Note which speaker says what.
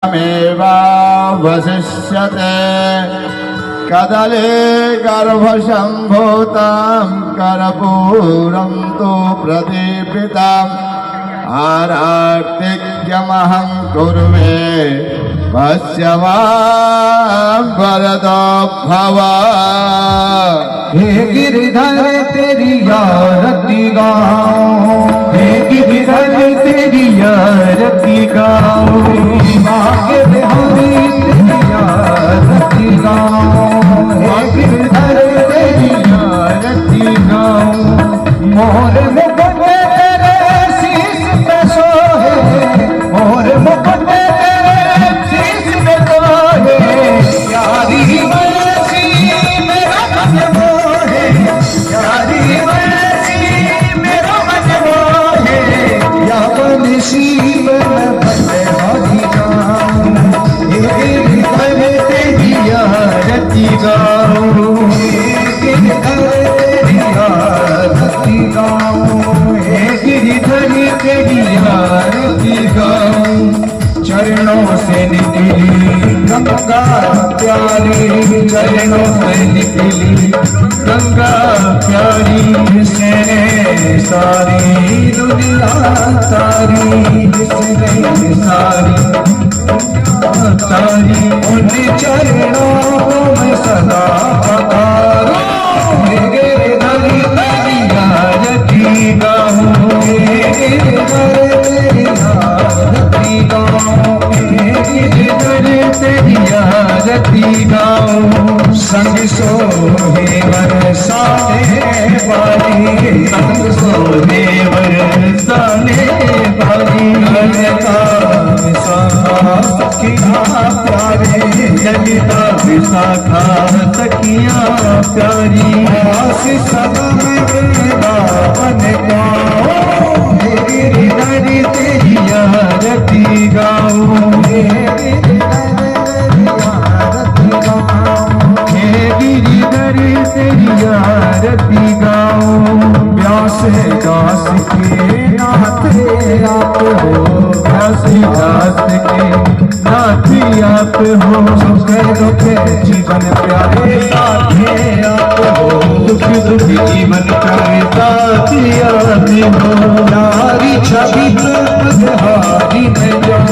Speaker 1: मेवावशिष्यते कदले गर्भसम्भूतं कर्पूरं तु प्रदीपितम् आरार्तिक्यमहं कुर्वे पश्यवान् वरदो भव।
Speaker 2: हे गिरधर तेरी आरती गाऊं, हे गिरधर तेरी आरती गाऊं, मांगे बिहारी तेरी आरती गाऊं, हे गिरधर तेरी आरती गाऊं। मोर मुकुट तेरे शीश पे सोहे, मोर मुकुट तेरे शीश पे सोहे, प्यारी बरसी मेरा मन मोहे, प्यारी बरसी मेरा मन मोहे, या बंसी में बंदे हाथी गाऊं, हे गिरधर तेरी आरती गाऊं, हे गिरधर तेरी आरती गाऊं, हे गिरधर तेरी आरती गाऊं। चरणों से निकली गंगा प्यारी, चरणों से निकली गंगा प्यारी, जिसने सारी दुनिया तारी, जिसने सारी तारी, उन चरणों में सदा पधारो। हे गिरधर तेरी आरती गाऊं, हे गिरधर तेरी आरती गाऊं, हे गिरधर तेरी आरती गाऊं। संग सोहे बरसाने वाली, संग सोहे बरसाने वाली, ललिता विशाखा सखियाँ प्यारे, ललिता विशाखा सखियाँ प्यारी, आशीष में वृंदावन गाऊं, हे गिरधर तेरी आरती गाऊं, हे गिरधर तेरी आरती गाऊं, हे गिरधर तेरी आरती गाऊं। व्यास दास के नाथे आप हो, व्यास दास के नाथी आप हो, सुख दुख जीवन प्यारे साथी आप हो, दुख दुख जीवन प्यारे साथी आप हो। नारी छवि हारी में